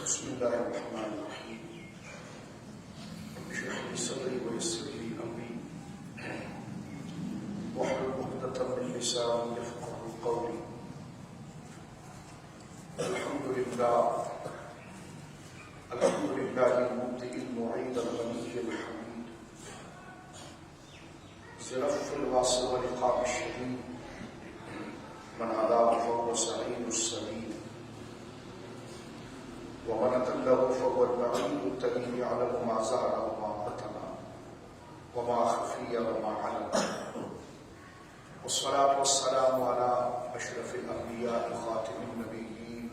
بسم الله الرحمن الرحيم. رب اشرح لي صدري ويسر لي امري واحلل عقدة من لساني يفقهوا قولي. الحمد لله المبدئ المعيد الغني الحميد زلف الواصل ولقاء الشديد من هداه فهو سعيد السبيل ومن أضله فهو البعيد الذي يعلم ما ظهر وما بطن وما خفي وما علن. والصلاة والسلام على أشرف الأنبياء خاتم النبيين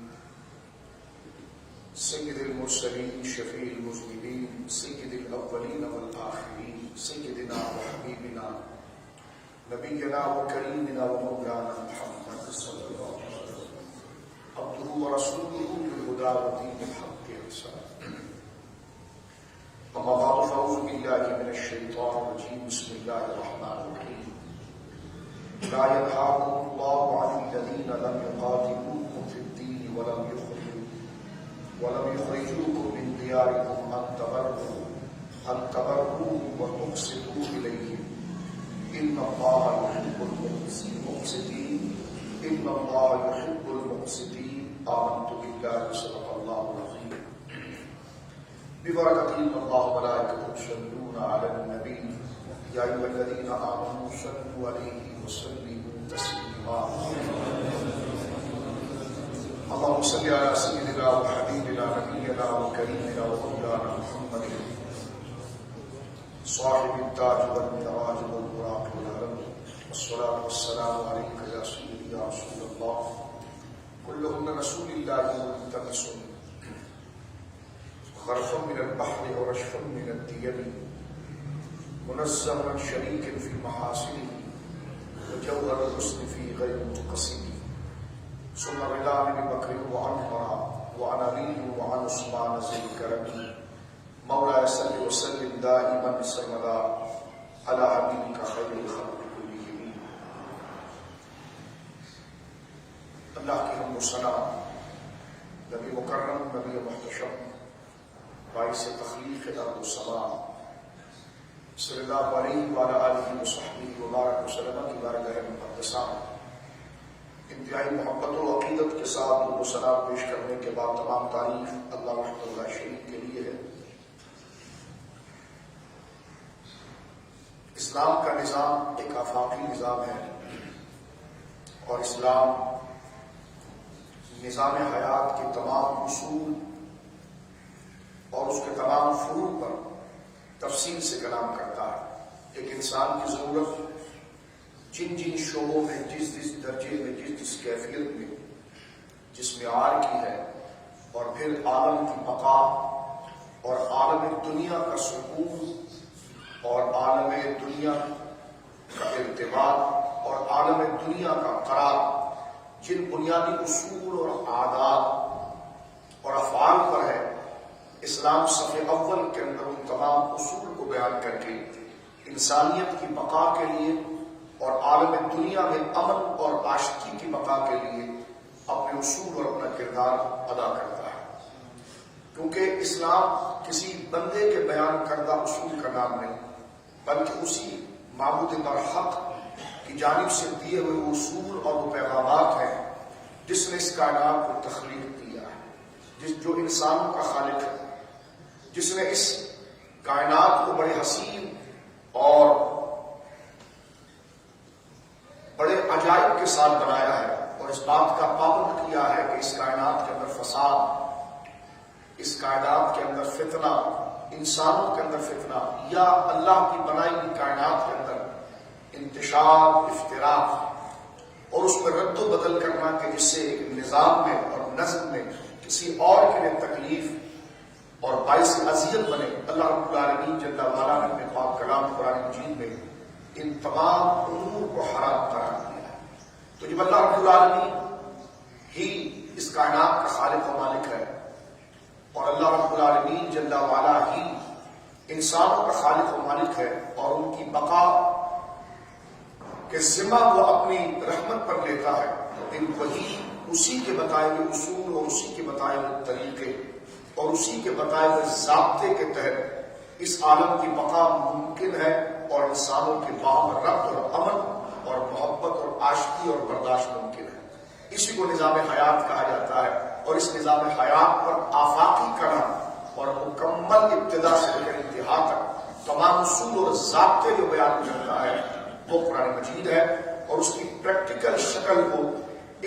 سيد المرسلين شفيع المذنبين سيد الأولين والآخرين سيدنا وحبيبنا نبينا وكريمنا ومولانا محمد صلى الله عليه وسلم عبده ورسوله بالهدى ودين الحق إرساله. أما بعد فأعوذ بالله من الشيطان الرجيم. بسم الله الرحمن الرحيم. لا ينهاكم الله عن الذين لم يقاتلوكم في الدين ولم يخرجوكم من دياركم أن تبروهم وتقسطوا إليهم إن الله يحب المقسطين. آمنت بالله صدق الله العظيم. ببركة الله وملائكته يصلون على النبي يا أيها الذين آمنوا صلوا عليه وسلموا تسليما. اللهم صل على سيدنا وحبيبنا نبينا وكريمنا ومولانا محمد صاحب التاج والمعراج والبراق والعلم. والصلاة والسلام عليك يا سيدي يا رسول الله. كلهن رسول الله ملتمس غرفا من البحر ورشفا من الديم منزه عن شريك في محاسنه وجوهر الحسن في غير منقسم. ثم رضا بن بكر وعن عمر وعن علي وعن عثمان ذي الكرم. مولاي صل وسلم دائما سرمدا على حبيبك خير الخلق كلهم. اللہ کی حمد و ثنا نبی مکرم نبی محتشم باعث تخلیق ارض و سما صلی اللہ علیہ وعلی آلہ وصحبہ وبارک وسلم کی بارگاہ مقدسہ انتہائی محبت و عقیدت کے ساتھ درود و ثنا پیش کرنے کے بعد تمام تعریف اللہ وحدہ لا شریک کے لیے ہے. اسلام کا نظام ایک آفاقی نظام ہے اور اسلام نظام حیات کے تمام اصول اور اس کے تمام فروع پر تفصیل سے کلام کرتا ہے. ایک انسان کی ضرورت جن شعبوں میں جس درجے میں جس کیفیت میں جس معیار کی ہے اور پھر عالم کی بقا اور عالم دنیا کا سکون اور عالم دنیا کا ارتباط اور عالم دنیا کا قرار جن بنیادی اصول اور عادات اور افعال پر ہے اسلام صف اول کے اندر ان تمام اصول کو بیان کر کے انسانیت کی بقا کے لیے اور عالم دنیا میں امن اور آشتی کی بقا کے لیے اپنے اصول اور اپنا کردار ادا کرتا ہے. کیونکہ اسلام کسی بندے کے بیان کردہ اصول کا نام نہیں بلکہ اسی معبود برحق کی جانب سے دیے ہوئے اصول اور وہ پیغامات ہیں جس نے اس کائنات کو تخلیق کیا ہے، جو انسانوں کا خالق ہے، جس نے اس کائنات کو بڑے حسین اور بڑے عجائب کے ساتھ بنایا ہے اور اس بات کا پابند کیا ہے کہ اس کائنات کے اندر فساد، اس کائنات کے اندر فتنہ، انسانوں کے اندر فتنہ یا اللہ کی بنائی ہوئی کائنات کے اندر انتشار، افتراق اور اس میں رد و بدل کرنا کہ جس سے ایک نظام میں اور نظم میں کسی اور کے لیے تکلیف اور باعث اذیت بنے. اللہ رب العالمین جل وعلا نے اپنے پاک کلام قرآن مجید میں ان تمام امور کو حرام قرار دیا ہے. تو جب اللہ رب العالمین ہی اس کائنات کا خالق و مالک ہے اور اللہ رب العالمین جل وعلا ہی انسانوں کا خالق و مالک ہے اور ان کی بقا کہ ذمہ وہ اپنی رحمت پر لیتا ہے، پھر وہی اسی کے بتائے ہوئے اصول اور اسی کے بتائے ہوئے طریقے اسی کے بتائے ہوئے ضابطے کے تحت اس عالم کی بقا ممکن ہے اور انسانوں کے باہم ربط اور امن اور محبت اور عاشقی اور برداشت ممکن ہے۔ اسی کو نظام حیات کہا جاتا ہے، اور اس نظام حیات پر آفاقی کرنا اور مکمل ابتدا سے لے کر انتہا تک تمام اصول اور ضابطے جو بیان کرتا ہے وہ قرآن مجید ہے، اور اس کی پریکٹیکل شکل کو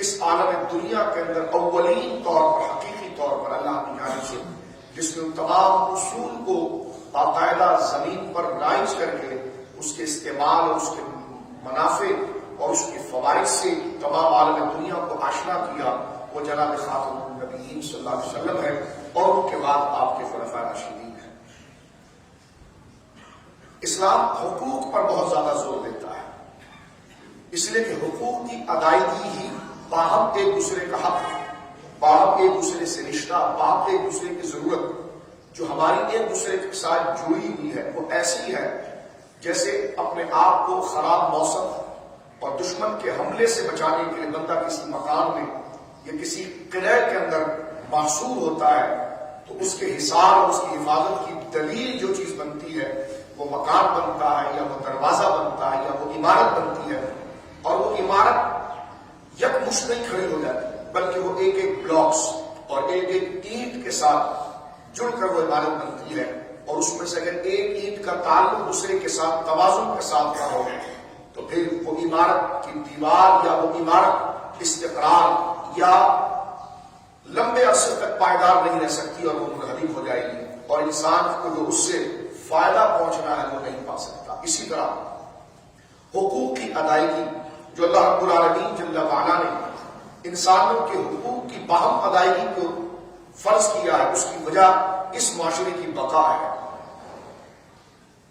اس عالم دنیا کے اندر اولین طور پر، حقیقی طور پر اللہ کی جانب سے جس نے ان تمام اصول کو باقاعدہ زمین پر رائج کر کے اس کے استعمال اور اس کے منافع اور اس کے فوائد سے تمام عالم دنیا کو آشنا کیا، وہ جناب خاتم النبیین صلی اللہ علیہ وسلم ہے، اور ان کے بعد آپ کے خلفاء راشدین ہیں۔ اسلام حقوق پر بہت زیادہ زور دیتا ہے، اس لیے کہ حقوق کی ادائیگی ہی باہم ایک دوسرے کا حق، باہم ایک دوسرے سے رشتہ، باہم ایک دوسرے کی ضرورت جو ہماری ایک دوسرے کے ساتھ جڑی ہوئی ہے، وہ ایسی ہے جیسے اپنے آپ کو خراب موسم اور دشمن کے حملے سے بچانے کے لیے بندہ کسی مکان میں یا کسی قلعے کے اندر محصور ہوتا ہے، تو اس کے حصار اور اس کی حفاظت کی دلیل جو چیز بنتی ہے وہ مکان بنتا ہے، یا وہ دروازہ بنتا ہے، یا وہ عمارت بنتی ہے، اور وہ عمارت یکمشت نہیں کھڑی ہو جاتی بلکہ وہ ایک ایک بلاکس اور ایک ایک اینٹ کے ساتھ جڑ کر وہ عمارت بنتی ہے، اور اس میں سے اگر ایک اینٹ کا تعلق دوسرے کے ساتھ توازن کے ساتھ نہ ہو تو پھر وہ عمارت کی دیوار یا وہ عمارت استقرار یا لمبے عرصے تک پائیدار نہیں رہ سکتی، اور وہ منہدم ہو جائے گی، اور انسان کو جو اس سے فائدہ پہنچنا ہے وہ نہیں پا سکتا۔ اسی طرح حقوق کی ادائیگی جو اللہ رب العالمین جل وعلا نے انسانوں کے حقوق کی باہم ادائیگی کو فرض کیا ہے، اس کی وجہ اس معاشرے کی بقا ہے،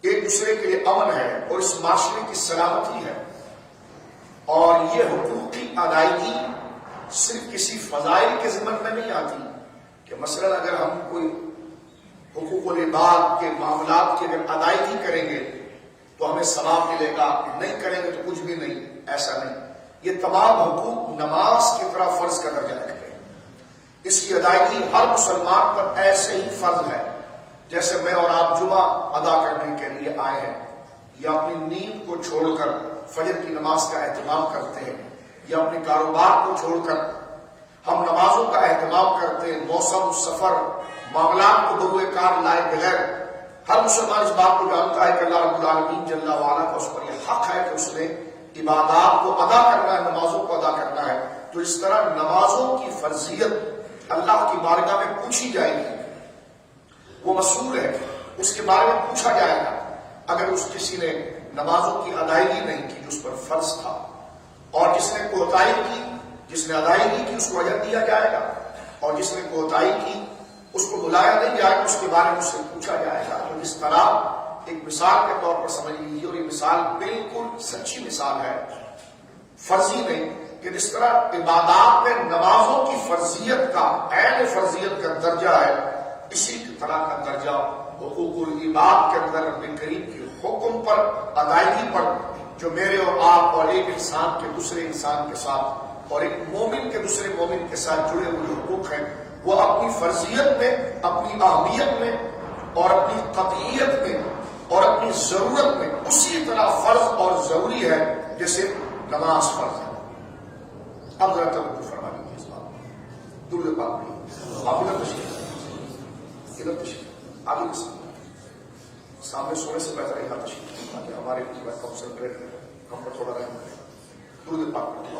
ایک دوسرے کے لیے امن ہے، اور اس معاشرے کی سلامتی ہے۔ اور یہ حقوق کی ادائیگی صرف کسی فضائل کے ضمن میں نہیں آتی کہ مثلا اگر ہم کوئی حقوق العباد کے معاملات کی اگر ادائیگی کریں گے تو ہمیں ثواب ملے گا، نہیں کریں گے تو کچھ بھی نہیں، ایسا نہیں۔ یہ تمام حقوق نماز کی طرح فرض کا درجہ رکھتے ہیں، اس کی ادائیگی ہر مسلمان پر ایسے ہی فرض ہے جیسے میں اور آپ جمعہ ادا کرنے کے لیے آئے ہیں، یا اپنی نیند کو چھوڑ کر فجر کی نماز کا اہتمام کرتے ہیں، یا اپنے کاروبار کو چھوڑ کر ہم نمازوں کا اہتمام کرتے ہیں، موسم، سفر، معاملات کو بروئے کار لائے بغیر ہر مسلمان اس بات کو جانتا ہے کہ اللہ رب العالمین جل وعلا کا اس پر یہ حق ہے کہ اس نے عبادات کو ادا کرنا ہے، نمازوں کو ادا کرنا ہے۔ تو اس طرح نمازوں کی فرضیت اللہ کی بارگاہ میں پوچھی جائے گی، وہ مسئول ہے، اس کے بارے میں پوچھا جائے گا اگر اس کسی نے نمازوں کی ادائیگی نہیں کی جو اس پر فرض تھا، اور جس نے کوتاہی کی، جس نے ادائیگی کی، اس کو اجر دیا جائے گا، اور جس نے کوتاہی کی اس کو بلایا نہیں جائے گا، اس کے بارے میں اس سے پوچھا جائے گا۔ تو اس طرح ایک مثال کے طور پر سمجھ لیجیے، اور یہ مثال بالکل سچی مثال ہے، فرضی نہیں، کہ جس طرح عبادات میں نمازوں کی فرضیت کا، عین فرضیت کا درجہ ہے، اسی طرح کا درجہ حقوق العباد کے اندر رب کریم کے حکم پر، ادائیگی پر، جو میرے اور آپ اور ایک انسان کے دوسرے انسان کے ساتھ اور ایک مومن کے دوسرے مومن کے ساتھ جڑے ہوئے حقوق ہیں، وہ اپنی فرضیت میں، اپنی اہمیت میں اور اپنی قطعیت میں اور اپنی ضرورت میں اسی طرح فرض اور ضروری ہے جیسے نماز فرض ہے۔ اب ذرا توجہ فرما لیجیے اس بات، درود پاک پڑھیے۔ آپ ادھر تشریف آگے سامنے سونے سے بہتر یہاں تشریف تاکہ ہمارے کنسنٹریٹ ہم پر تھوڑا رہنا ہے۔ درود پاک پڑھیے۔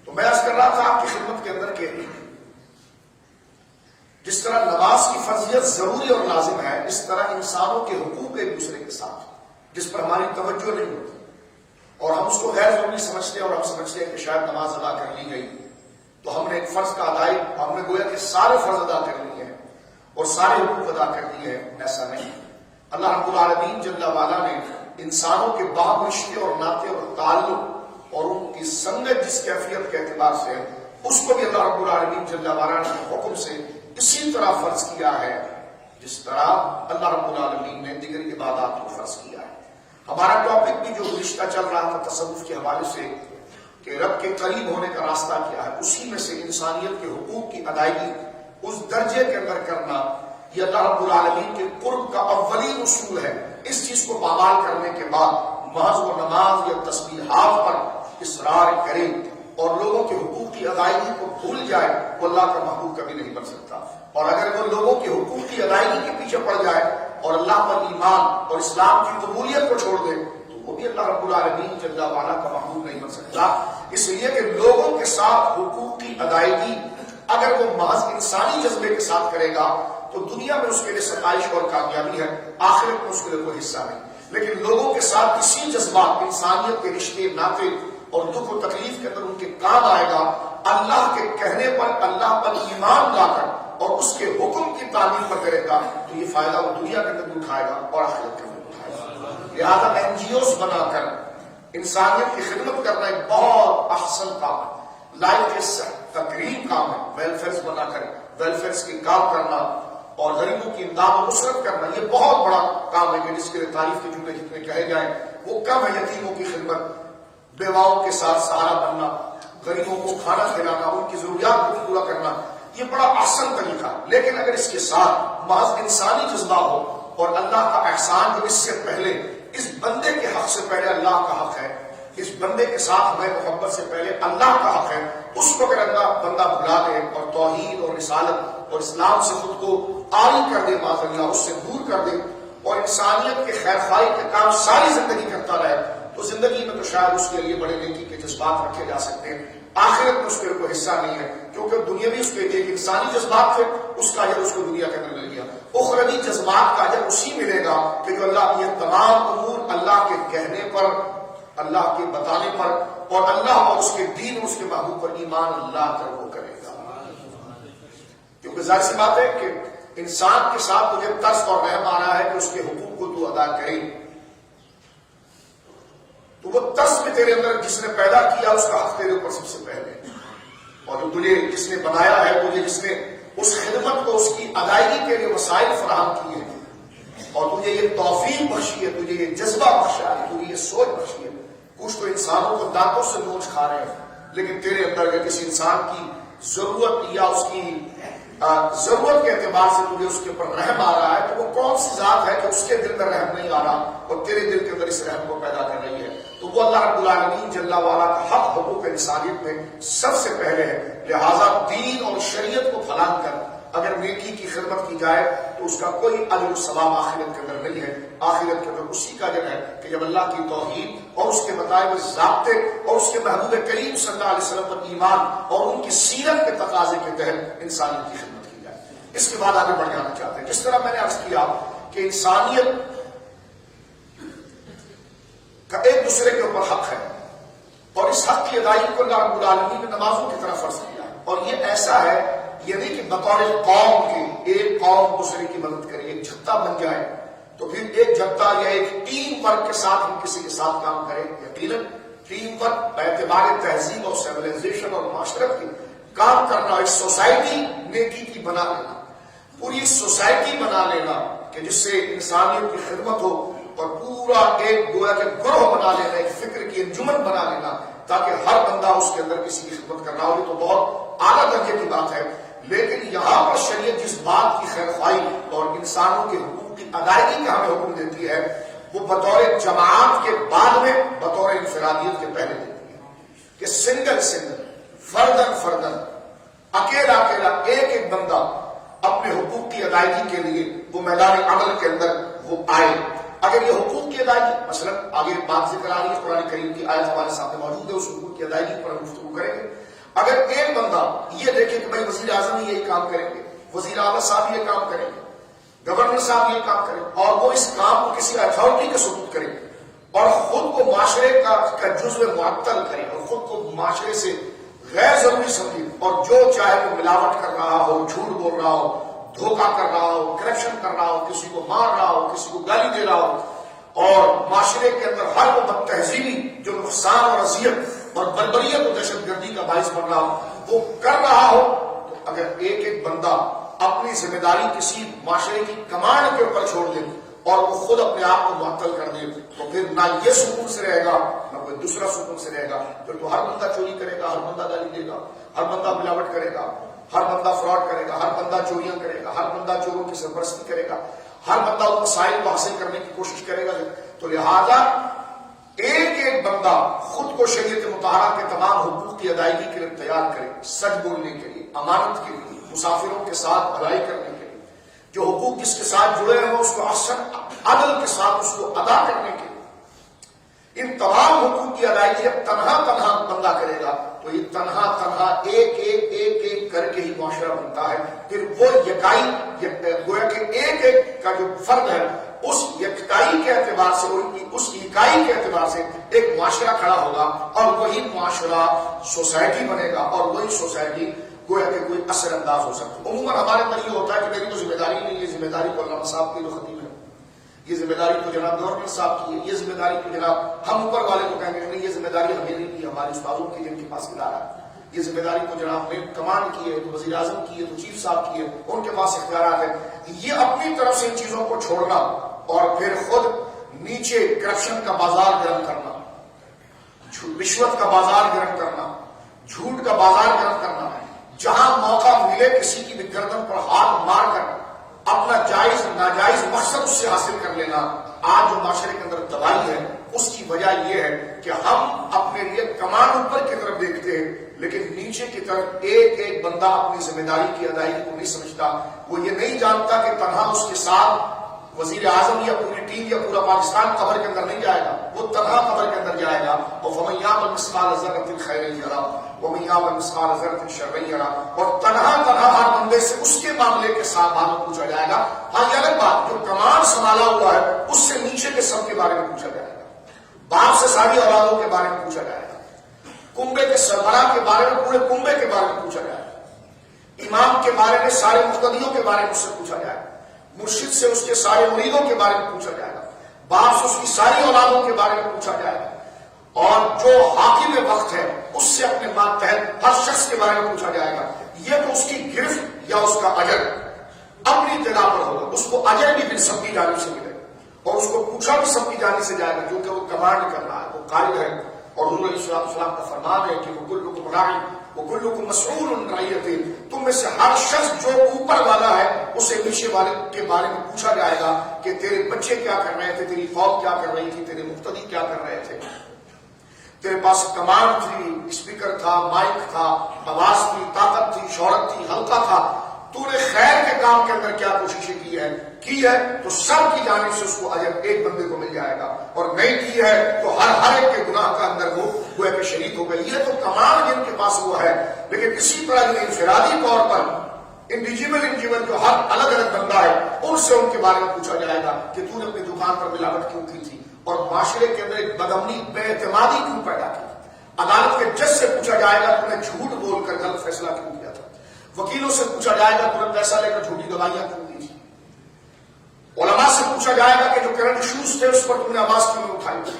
تو میں عرض کر رہا تھا آپ کی خدمت کے اندر کہ جس طرح نماز کی فرضیت ضروری اور لازم ہے، اس طرح انسانوں کے حقوق ایک دوسرے کے ساتھ جس پر ہماری توجہ نہیں ہوتی اور ہم اس کو غیر ضروری سمجھتے ہیں، اور ہم سمجھتے ہیں کہ شاید نماز ادا کر لی گئی تو ہم نے ایک فرض کا ادائی، ہم نے گویا کہ سارے فرض ادا کر لیے ہیں اور سارے حقوق ادا کر دیے ہیں۔ ایسا نہیں، اللہ رب العالمین جل وعلا نے انسانوں کے باہم رشتے اور ناطے اور تعلق اور ان کی سنگت جس کیفیت کے اعتبار سے ہے، اس کو بھی اللہ رب العالمین جل وعلا نے حکم سے اسی طرح فرض کیا ہے جس طرح اللہ رب العالمین نے دیگر عبادات کو فرض کیا ہے۔ ہمارا ٹاپک بھی جو رشتہ چل رہا تھا تصوف کے حوالے سے کہ رب کے قریب ہونے کا راستہ کیا ہے، اسی میں سے انسانیت کے حقوق کی ادائیگی اس درجے کے اندر کرنا، یہ اللہ رب العالمین کے قرب کا اولین اصول ہے۔ اس چیز کو پامال کرنے کے بعد محض و نماز یا تسبیحات پر اصرار کرے اور لوگوں کے حقوق کی ادائیگی کو بھول جائے، وہ اللہ کا محبوب کبھی نہیں بن سکتا۔ اور اگر وہ لوگوں کے حقوق کی ادائیگی کے پیچھے پڑ جائے اور اللہ پر ایمان اور اسلام کی قبولیت کو چھوڑ دے تو وہ بھی اللہ رب العالمین جل وعلا کا محبوب نہیں بن سکتا۔ اس لیے کہ لوگوں کے ساتھ حقوق کی ادائیگی اگر وہ محض انسانی جذبے کے ساتھ کرے گا تو دنیا میں اس کے لیے ستائش اور کامیابی ہے، آخرت میں اس کے لیے کوئی حصہ نہیں۔ لیکن لوگوں کے ساتھ اسی جذبات، انسانیت کے رشتے ناطے اور دکھ و تکلیف کے اندر ان کے کام آئے گا، اللہ کے کہنے پر اللہ پر ایمان لا کر اور اس کے حکم کی تعمیل پر کرے گا تو یہ فائدہ وہ دنیا کے اندر بھی اٹھائے گا اور آخرت کے اندر بھی اٹھائے گا۔ لہٰذا NGOs بنا کر انسانیت کی خدمت کرنا ایک بہت احسن کام ہے، لائق تقریب کام ہے۔ ویلفیئرز بنا کر ویلفیئرز کی کام کرنا اور غریبوں کی امداد و نصرت کرنا یہ بہت بڑا کام ہے کہ جس کے لیے تعریف کے جملے جتنے کہے جائیں وہ کم ہے۔ یتیموں کی خدمت، بیواؤں کے ساتھ سہارا بننا، غریبوں کو کھانا کھلانا، ان کی ضروریات کو پورا کرنا، یہ بڑا آسان طریقہ ہے۔ لیکن اگر اس کے ساتھ محض انسانی جذبہ ہو اور اللہ کا احسان جو اس سے پہلے اس بندے کے حق سے پہلے اللہ کا حق ہے، اس بندے کے ساتھ ہمیں محبت سے پہلے اللہ کا حق ہے، اس کو اگر اللہ بندہ بھلا دے اور توحید اور رسالت اور اسلام سے خود کو عاری کر دے، معاذ اللہ اس سے دور کر دے اور انسانیت کے خیر خواہی کے کام ساری زندگی کرتا رہے تو زندگی میں تو شاید اس کے لیے بڑے نیکی کے جذبات رکھے جا سکتے ہیں، آخرت میں اس کے کوئی حصہ نہیں ہے کیونکہ دنیا بھی اس کے ایک انسانی جذبات تھے، اس کا اجر اس کو دنیا کے اندر مل گیا۔ اخروی جذبات کا اجر اسی ملے گا کہ جو اللہ یہ تمام امور اللہ کے کہنے پر، اللہ کے بتانے پر اور اللہ اور اس کے دین اس کے محبوب پر ایمان لا کر وہ کرے گا۔ کیونکہ ظاہر سی بات ہے کہ انسان کے ساتھ تجھے ترس اور رحم آ رہا ہے کہ اس کے حقوق کو تو ادا کرے، تو وہ ترس میں تیرے اندر جس نے پیدا کیا اس کا حق تیرے اوپر سب سے پہلے، اور جو تجھے جس نے بنایا ہے، تجھے جس نے اس خدمت کو اس کی ادائیگی کے لیے وسائل فراہم کیے ہیں اور تجھے یہ توفیق بخشی ہے، تجھے یہ جذبہ بخشا ہے، تجھے یہ سوچ بخشی ہے۔ کچھ تو انسانوں کو دانتوں سے نوچ کھا رہے ہیں، لیکن تیرے اندر اگر کسی انسان کی ضرورت یا اس کی ضرورت کے اعتبار سے تجھے اس کے اوپر رحم آ رہا ہے تو وہ کون سی ذات ہے کہ اس کے دل میں رحم نہیں آ رہا اور تیرے دل کے اندر اس رحم کو پیدا کر رہی ہے؟ تو وہ اللہ رب العالمین جل وعلا کا حق حقوق انسانیت میں سب سے پہلے ہے۔ لہٰذا دین اور شریعت کو پھلانگ کر اگر نیکی کی خدمت کی جائے تو اس کا کوئی اجر و ثواب آخرت کے اندر نہیں ہے۔ آخرت کے اندر اسی کا اجر ہے کہ جب اللہ کی توحید اور اس کے بتائے ہوئے ضابطے اور اس کے محبوب کریم صلی اللہ علیہ وسلم پر ایمان اور ان کی سیرت کے تقاضے کے تحت انسانیت کی خدمت کی جائے۔ اس کے بعد آگے بڑھ جانا چاہتے ہیں، جس طرح میں نے عرض کیا کہ انسانیت کا ایک دوسرے کے اوپر حق ہے اور اس حق کی ادائیگی کو اللہ رب العالمین نے نمازوں کی طرح فرض کیا ہے، اور یہ ایسا ہے یہ نہیں کہ بطور قوم کے ایک قوم دوسرے کی مدد کرے، ایک جھتہ بن جائے تو پھر ایک جھتہ یا ایک ٹیم ورک کے ساتھ ہم کسی کے ساتھ کام کریں۔ یقیناً ٹیم ورک باعتبار تہذیب اور سیولائزیشن اور معاشرت کی کام کرنا، ایک سوسائٹی نیکی کی بنا لینا، پوری سوسائٹی بنا لینا کہ جس سے انسانیت کی خدمت ہو اور پورا ایک گویا کے گروہ بنا لینا، ایک فکر کی انجمن بنا لینا تاکہ ہر بندہ اس کے اندر کسی کی خدمت کرنا ہو، یہ تو بہت اعلیٰ درجے کی بات ہے۔ لیکن یہاں پر شریعت جس بات کی خیر خواہی اور انسانوں کے حقوق کی ادائیگی کا ہمیں حکم دیتی ہے وہ بطور جماعت کے بعد میں بطور انفرادیت کے پہلے دیتی ہے کہ سنگل فردن فردن اکیلا اکیلا ایک ایک بندہ اپنے حقوق کی ادائیگی کے لیے وہ میدان عمل کے اندر وہ آئے۔ اگر یہ حقوق کی ادائیگی مثلا آگے بات ذکر آ رہی ہے، قرآن کریم کی آیت ہمارے سامنے موجود ہے، اس حقوق کی ادائیگی پر ہم گفتگو کریں گے۔ اگر ایک بندہ یہ دیکھے کہ بھائی وزیر اعظم یہی کام کریں گے، وزیر اعلیٰ صاحب یہ کام کریں گے، گورنر صاحب یہ کام کریں اور وہ اس کام کو کسی اتھارٹی کے سپرد کرے اور خود کو معاشرے کا جزو معطل کرے اور خود کو معاشرے سے غیر ضروری سمجھے اور جو چاہے وہ ملاوٹ کر رہا ہو، جھوٹ بول رہا ہو، دھوکہ کر رہا ہو، کرپشن کر رہا ہو، کسی کو مار رہا ہو، کسی کو گالی دے رہا ہو اور معاشرے کے اندر ہر وہ بد تہذیبی جو نقصان اور اذیت اور بربریت اور دہشت گردی کا باعث بن رہا ہو وہ کر رہا ہو، تو اگر ایک ایک بندہ اپنی ذمہ داری کسی معاشرے کی کمانڈ کے اوپر چھوڑ دے اور وہ خود اپنے آپ کو معطل کر دے تو پھر نہ یہ سکون سے رہے گا نہ کوئی دوسرا سکون سے رہے گا. پھر تو ہر بندہ چوری کرے گا, ہر بندہ گالی دے گا, ہر بندہ ملاوٹ کرے گا, ہر بندہ فراڈ کرے گا, ہر بندہ چوریاں کرے گا, ہر بندہ چوروں کی سرپرستی کرے گا, ہر بندہ ان مسائل کو حاصل کرنے کی کوشش کرے گا. تو لہذا ایک ایک بندہ خود کو شریعت مطہرہ کے تمام حقوق کی ادائیگی کے لیے تیار کرے, سچ بولنے کے لیے, امانت کے لیے, مسافروں کے ساتھ بھلائی کرنے کے لیے, جو حقوق جس کے ساتھ جڑے ہیں اس کو احسن عدل کے ساتھ اس کو ادا کرنے کے لیے. ان تمام حقوق کی ادائیگی اب تنہا بندہ کرے گا تو یہ تنہا ایک کر کے ہی معاشرہ بنتا ہے. پھر وہ یکائی گویا کہ ایک کا جو فرد ہے اس یکائی کے اعتبار سے, اس اکائی کے اعتبار سے ایک معاشرہ کھڑا ہوگا اور وہی معاشرہ سوسائٹی بنے گا اور وہی سوسائٹی گویا کہ کوئی اثر انداز ہو سکتا ہے. عموماً ہمارے اندر یہ ہوتا ہے کہ میری تو ذمہ داری نہیں, یہ ذمہ داری تو علامہ صاحب کی, جو خطیب ہے, یہ ذمہ داری تو جناب گورنر صاحب کی ہے, یہ ذمہ داری تو جناب ہم اوپر والے کو کہیں گے نہیں, یہ ذمہ داری ہمیں نہیں کی, ہمارے استادوں کی جن کے پاس ادارہ ہے, یہ ذمہ داری تو جناب میں کمان کی ہے, تو وزیر اعظم کی ہے, تو چیف صاحب کی ہے, ان کے پاس اختیارات ہیں. یہ اپنی طرف سے ان چیزوں کو چھوڑنا اور پھر خود نیچے کرپشن کا بازار گرم کرنا, رشوت کا بازار گرم کرنا, جھوٹ کا بازار گرم کرنا, جہاں موقع ملے کسی کی بھی گردن پر ہاتھ مار کر اپنا جائز ناجائز مقصد اس سے حاصل کر لینا. آج جو معاشرے کے اندر تباہی ہے اس کی وجہ یہ ہے کہ ہم اپنے لیے کمان اوپر کی طرف دیکھتے ہیں لیکن نیچے کی طرف ایک بندہ اپنی ذمہ داری کی ادائیگی کو نہیں سمجھتا. وہ یہ نہیں جانتا کہ تنہا اس کے ساتھ وزیر اعظم یا پوری ٹیم یا پورا پاکستان قبر کے اندر نہیں جائے گا, وہ تنہا قبر کے اندر جائے گا. اور فَمَن يَعْمَلْ مِثْقَالَ ذَرَّةٍ خَيْرًا يَرَهُ وَمَن يَعْمَلْ مِثْقَالَ ذَرَّةٍ شَرًّا يَرَهُ. اور تنہا ہر بندے سے اس کے معاملے کے ساتھ بعد میں پوچھا جائے گا. ہاں یہ الگ بات, جو کمان سنبھالا ہوا ہے اس سے نیچے کے سب کے بارے میں پوچھا جائے گا, باپ سے ساری اولادوں کے بارے میں پوچھا جائے گا, کنبے کے سربراہ کے بارے میں پورے کنبے کے بارے میں پوچھا جائے گا, امام کے بارے میں سارے مقتدیوں کے بارے میں اس سے پوچھا جائے گا, مرشد سے اس کے سارے مریدوں کے بارے میں پوچھا جائے گا, باپ سے اس کی ساری اولادوں کے بارے میں پوچھا جائے گا, اور جو حاکم وقت ہے اس سے اپنے ماتحت ہر شخص کے بارے میں پوچھا جائے گا. یہ تو اس کی گرفت یا اس کا اجر اپنی جگہ پر ہوگا, اس کو اجر بھی پھر سب کی جانب سے ملے گا اور اس کو پوچھا بھی سب کی جانب سے جائے گا کیونکہ وہ کمانڈ کر رہا ہے, وہ قائد ہے. اور حضور علیہ السلام کا فرمان ہے کہ وَكُلُّكُمْ رَاعٍ وَكُلُّكُمْ مَسْئُولٌ عَنْ رَعِيَّتِهِ, تم میں سے ہر شخص جو اوپر والا ہے اسے نیچے والے کے بارے میں پوچھا جائے گا کہ تیرے بچے کیا کر رہے تھے, تیری قوم کیا کر رہی تھی, تیرے مقتدی کیا کر رہے تھے, تیرے پاس کمان تھی, اسپیکر تھا, مائک تھا, آواز تھی, طاقت تھی, شہرت تھی, حلقہ تھا, تو نے خیر کے کام کے اندر کیا کوششیں کی ہے تو سب کی جانب سے اس کو اجر ایک بندے کو مل جائے گا, اور نہیں کی ہے تو ہر ایک کے گناہ کا اندر وہ گویا کہ شریک ہو گئی. یہ تو کمال جن کے پاس وہ ہے. لیکن اسی طرح جو انفرادی طور پر انڈیویجول جو ہر الگ بندہ ہے ان سے ان کے بارے میں پوچھا جائے گا کہ تو نے اپنی دکان پر ملاوٹ کیوں کی تھی, اور معاشرے کے اندر ایک بدامنی بے اعتمادی کیوں پیدا کی. عدالت کے جج سے پوچھا جائے گا تو نے جھوٹ بول کر غلط فیصلہ کیوں کیا تھا. وکیلوں سے پوچھا جائے گا تو نے پیسہ لے کر جھوٹی گواہیاں کیوں دی تھی. علماء سے پوچھا جائے گا کہ جو کرنٹ ایشوز تھے اس پر تم نے آواز کیوں نہیں اٹھائی.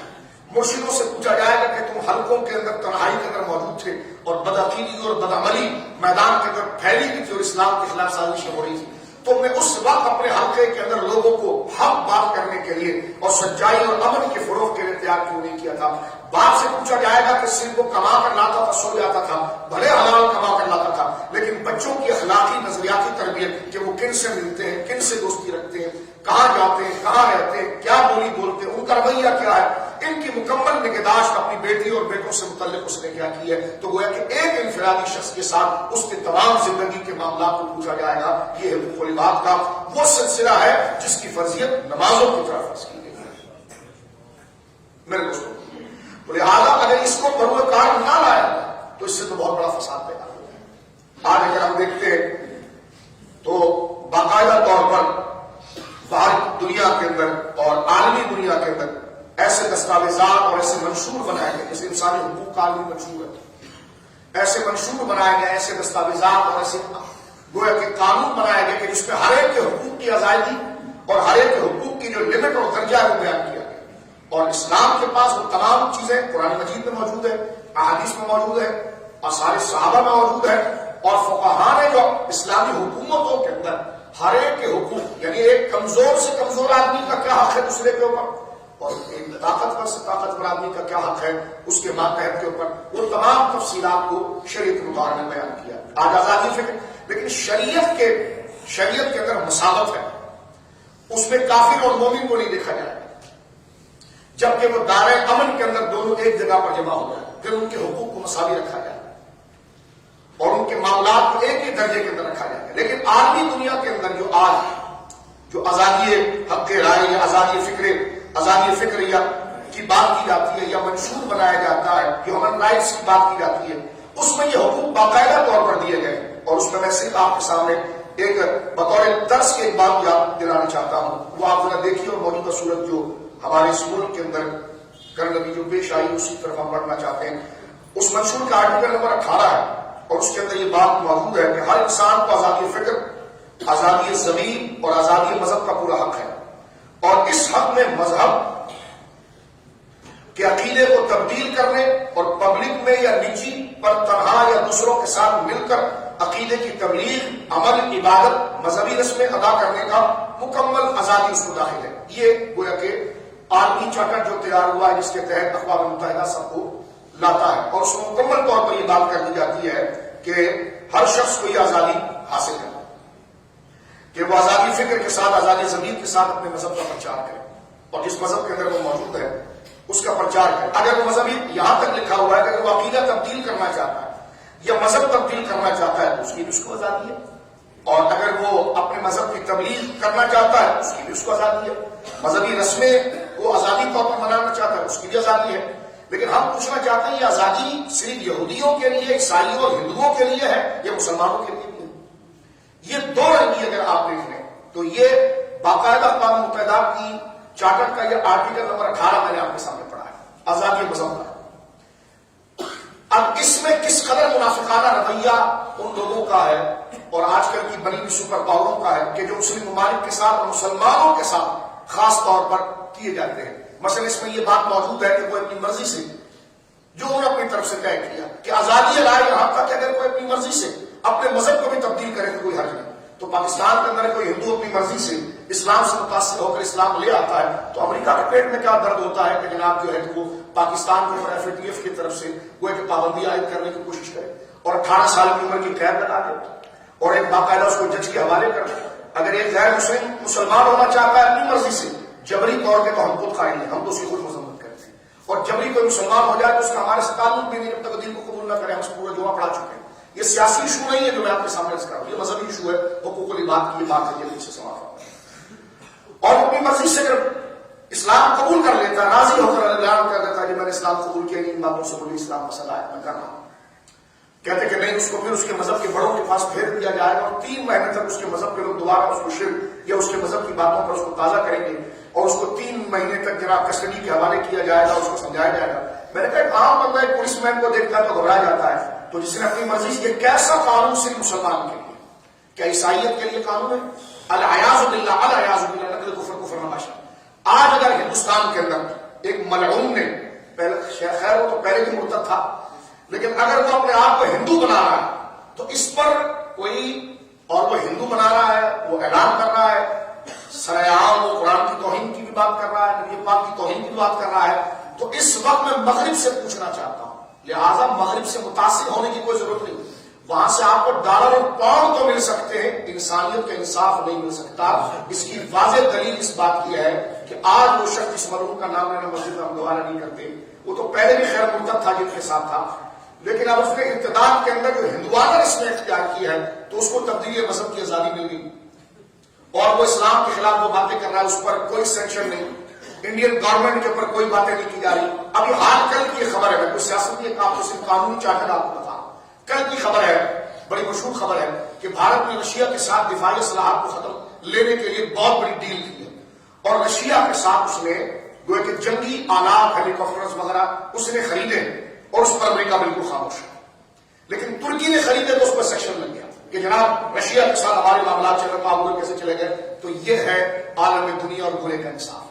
مرشدوں سے پوچھا جائے گا کہ تم حلقوں کے اندر تنہائی کے اندر موجود تھے اور بدعقیدگی اور بدعملی میدان کے اندر پھیلی ہوئی تھی اور اسلام کے خلاف سازشیں ہو رہی تھی. تم نے اس وقت اپنے حلقے کے اندر لوگوں کو حق بات کرنے کے لیے اور سچائی اور امن کے فروغ کے لیے تیار کیوں نہیں کیا تھا. باپ سے پوچھا جائے گا کہ صرف وہ کما کر لاتا تھا, سو جاتا تھا, بھلے حلال کما کر لاتا تھا, لیکن بچوں کی اخلاقی نظریاتی تربیت کہ وہ کن سے ملتے ہیں, کن سے دوستی رکھتے ہیں, کہاں جاتے ہیں, کہاں رہتے ہیں, کیا بولی بولتے ہیں, ان کا رویہ کیا ہے, ان کی مکمل نگہداشت اپنی بیٹی اور بیٹوں سے متعلق اس نے کیا کی ہے. تو گویا کہ ایک انفرادی شخص کے ساتھ اس کے تمام زندگی کے معاملات کو پوچھا جائے گا. یہ حقوق العباد کا وہ سلسلہ ہے جس کی فرضیت نمازوں کی طرف فرض کی گئی ہے. میرے دوستوں, تو لہٰذا اگر اس کو بروکار نہ لایا تو اس سے تو بہت بڑا فساد پیدا ہوگا. آج اگر ہم دیکھتے ہیں تو باقاعدہ طور پر باہر دنیا کے اندر اور عالمی دنیا کے اندر ایسے دستاویزات اور ایسے منشور بنائے گئے, جیسے انسانی حقوق کا عالمی منشور ہے, ایسے منشور بنائے گئے, ایسے دستاویزات اور ایسے گویا کہ قانون بنائے گئے کہ جس میں ہر ایک کے حقوق کی ازادی اور ہر ایک کے حقوق کی جو لمٹ اور درجہ ہے وہ بیان کیا گیا. اور اسلام کے پاس وہ تمام چیزیں قرآن مجید میں موجود ہے, احادیث میں موجود ہے, آثار صحابہ میں موجود ہے, اور فقہاء نے جو اسلامی حکومتوں کے اندر ہر ایک کے حقوق، یعنی ایک کمزور سے کمزور آدمی کا کیا حق ہے دوسرے کے اوپر، اور ایک طاقتور سے طاقتور آدمی کا کیا حق ہے اس کے ماتحت کے اوپر، وہ تمام تفصیلات کو شریعت مطالعہ نے بیان کیا. آج آزادی فکر، لیکن شریعت کے اندر مساوت ہے، اس میں کافر اور مومن کو نہیں دیکھا جائے، جبکہ وہ دائرہ امن کے اندر دونوں ایک جگہ پر جمع ہو جائے، پھر ان کے حقوق کو مساوی رکھا جائے اور ان کے معاملات کو ایک ہی درجے کے اندر رکھا جائے. لیکن عالمی دنیا کے اندر جو آزادی حق رائے یا آزادی فکر کی بات کی جاتی ہے یا منشور بنایا جاتا ہے، ہیومن رائٹس کی بات کی جاتی ہے، اس میں یہ حقوق باقاعدہ طور پر دیے گئے. اور اس میں میں صرف آپ کے سامنے ایک بطور درس کے ایک بات یاد دلانا چاہتا ہوں، وہ آپ ذرا دیکھیے. اور موجودہ صورت جو ہمارے اس ملک کے اندر کرنے جو پیش آئی اسی طرف ہم بڑھنا چاہتے ہیں. اس منشور کا آرٹیکل نمبر 18 ہے اور اس کے اندر یہ بات موجود ہے کہ ہر انسان کو آزادی فکر، آزادی ضمیر اور آزادی مذہب کا پورا حق ہے، اور اس حق میں مذہب کے عقیدے کو تبدیل کرنے اور پبلک میں یا نجی پر تنہا یا دوسروں کے ساتھ مل کر عقیدے کی تبلیغ، عمل، عبادت، مذہبی رسمیں ادا کرنے کا مکمل آزادی اس کو داخل ہے. یہ گویا کہ عالمی چارٹر جو تیار ہوا ہے جس کے تحت اقوام متحدہ سب کو لاتا ہے، اور اس میں مکمل طور پر یہ بات کر دی جاتی ہے کہ ہر شخص کو یہ آزادی حاصل ہے کہ وہ آزادی فکر کے ساتھ، آزادی ضمیر کے ساتھ اپنے مذہب کا پرچار کرے، اور جس مذہب کے اندر وہ موجود ہے اس کا پرچار کرے. اگر وہ مذہبی یہاں تک لکھا ہوا ہے کہ اگر وہ عقیدہ تبدیل کرنا چاہتا ہے یا مذہب تبدیل کرنا چاہتا ہے تو اس کی بھی اس کو آزادی ہے، اور اگر وہ اپنے مذہب کی تبلیغ کرنا چاہتا ہے اس کی بھی اس کو آزادی ہے، مذہبی رسمیں وہ آزادی طور پر منانا چاہتا ہے اس کی بھی آزادی ہے. لیکن ہم پوچھنا چاہتے ہیں یہ آزادی صرف یہودیوں کے لیے، عیسائیوں اور ہندوؤں کے لیے ہے یا مسلمانوں کے لیے بھی ہے؟ یہ دو رنگی اگر آپ دیکھ لیں تو یہ باقاعدہ اقوام متحدہ کی چارٹر کا یہ آرٹیکل نمبر 18 میں نے آپ کے سامنے پڑھا ہے، آزادی مذہب کا. اب اس میں کس قدر منافقانہ رویہ ان لوگوں کا ہے اور آج کل کی بنی ہوئی سپر پاوروں کا ہے کہ جو مسلم ممالک کے ساتھ اور مسلمانوں کے ساتھ خاص طور پر کیے جاتے ہیں. مثلا اس میں یہ بات موجود ہے کہ وہ اپنی مرضی سے جو انہوں نے اپنی طرف سے طے کیا کہ آزادی رائے یہاں تک کہ اگر کوئی اپنی مرضی سے اپنے مذہب کو بھی تبدیل کرے تو کوئی حرج نہیں. تو پاکستان کے اندر کوئی ہندو اپنی مرضی سے اسلام سے متاثر ہو کر اسلام لے آتا ہے تو امریکہ کے پیٹ میں کیا درد ہوتا ہے کہ جناب جو ہے وہ پاکستان کے اوپر FATF کی طرف سے وہ ایک پابندی عائد کرنے کی کوشش کرے اور 18 سال کی عمر کی قید لگا دے اور ایک باقاعدہ اس کو جج کے حوالے کر دے. اگر ایک غیر مسلم مسلمان ہونا چاہتا ہے اپنی مرضی سے جبری طور پہ تو ہم خود قائل ہیں، ہم تو اس کی خود مذمت کرتے ہیں، اور جبری کوئی مسلمان ہو جائے تو اس کا ہمارے سے تعلق بھی نہیں جب تک دین کو قبول نہ کرے. ہم پورا جمعہ پڑھا چکے ہیں. یہ سیاسی ایشو نہیں ہے جو میں آپ کے سامنے رکھ رہا ہوں، یہ مذہبی ایشو ہے، حقوق العباد کی بات ہے. یہ پیچھے سوال اور اپنی مرضی سے اگر اسلام قبول کر لیتا ہے، راضی ہو کر اعلان کر دیتا ہے کہ میں نے اسلام قبول کیا، ان باتوں سے بولی اسلام مسئلہ ہے میں کر رہا ہوں، کہتے کہ نہیں اس کو پھر اس کے مذہب کے بڑوں کے پاس پھیر دیا جائے گا اور 3 مہینے تک اس کے مذہب کے لوگ دوبارہ اس کو شرک یا اس کے مذہب کی باتوں پر اس کو تازہ کریں گے اور اس کو 3 مہینے تک جناب کسٹڈی کے حوالے کیا جائے گا، اس کو سمجھایا جائے گا. میں نے کہا ایک عام بندہ ایک پولیس مین کو دیکھتا ہے تو گھبرا جاتا ہے، تو جس نے اپنی مرضی سے یہ کیسا قانون صرف مسلمان کے لیے، کیا عیسائیت کے لیے قانون ہے؟ العیاذ باللہ، العیاذ باللہ، نقل کفر نباشا. آج اگر ہندوستان کے اندر ایک ملعون نے خیر وہ تو پہلے بھی مرتد تھا لیکن اگر وہ اپنے آپ کو ہندو بنا رہا ہے تو اس پر کوئی اور وہ ہندو بنا رہا ہے، وہ اعلان کر رہا ہے سرعام، وہ قرآن کی توہین کی بھی بات کر رہا ہے، نبی پاک کی توہین کی بھی بات کر رہا ہے. تو اس وقت میں مغرب سے پوچھنا چاہتا ہوں، لہٰذا مغرب سے متاثر ہونے کی کوئی ضرورت نہیں. وہاں سے آپ کو ڈالر اور پاؤنڈ تو مل سکتے ہیں، انسانیت کا انصاف نہیں مل سکتا. اس کی واضح دلیل اس بات کی ہے کہ آج وہ شخص اس مرحوم کا نام لینا مسجد میں ہم دوبارہ نہیں کرتے، وہ تو پہلے بھی خیر مرتد تھا جن کے ساتھ تھا، لیکن اب اس نے ابتداء کے اندر جو ہندوانہ اس نے اختیار کی ہے تو اس کو تبدیلی مذہب کی آزادی مل گئی اور وہ اسلام کے خلاف وہ باتیں کر رہا ہے، اس پر کوئی سینکشن نہیں، انڈین گورنمنٹ کے اوپر کوئی باتیں نہیں کی جا رہی. ابھی حال کل کی خبر ہے، کوئی سیاست کی آپ کو صرف قانونی چارٹر آپ کو بتا، کل کی خبر ہے، بڑی مشہور خبر ہے کہ بھارت نے رشیا کے ساتھ دفاعی اصلاحات کو ختم لینے کے لیے بہت بڑی ڈیل کی ہے اور رشیا کے ساتھ اس نے گویا کہ جنگی آلات، ہیلی کاپٹرز وغیرہ اس نے خریدے اور اس پر امریکہ بالکل خاموش ہے. لیکن ترکی نے خریدے تو اس پر سیکشن لگ گیا کہ جناب رشیا کے ساتھ ہمارے معاملات چل رہے، معاملے کیسے چلے گئے. تو یہ ہے عالم دنیا اور برے کا انصاف.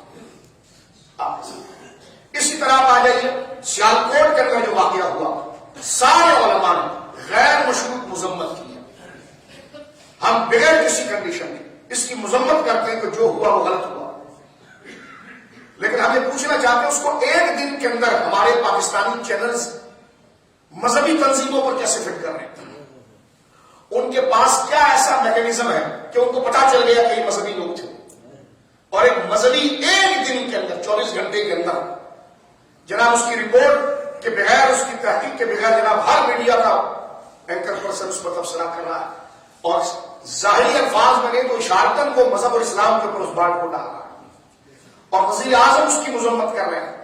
اسی طرح آپ آ جائیے سیالکوٹ کے اندر جو واقعہ ہوا، سارے علماء نے غیر مشروط مذمت کی ہے. ہم بغیر کسی کنڈیشن کے اس کی مذمت کرتے ہیں کہ جو ہوا وہ غلط ہوا. لیکن ہم یہ پوچھنا چاہتے ہیں اس کو ایک دن کے اندر ہمارے پاکستانی چینلز مذہبی تنظیموں پر کیسے فٹ کر رہے ہیں؟ ان کے پاس کیا ایسا میکینزم ہے کہ ان کو پتا چل گیا کہ یہ مذہبی لوگ تھے، اور ایک مذہبی ایک دن کے اندر 24 گھنٹے کے اندر جناب اس کی رپورٹ کے بغیر، اس کی تحقیق کے بغیر جناب ہر میڈیا کا اینکر پرسن اس پر تبصرہ کر رہا ہے، اور ظاہری الفاظ میں نہیں تو اشارتاً کو مذہب اور اسلام کے اوپر اس بات کو ڈال رہا ہے، اور وزیر اعظم اس کی مذمت کر رہے ہیں.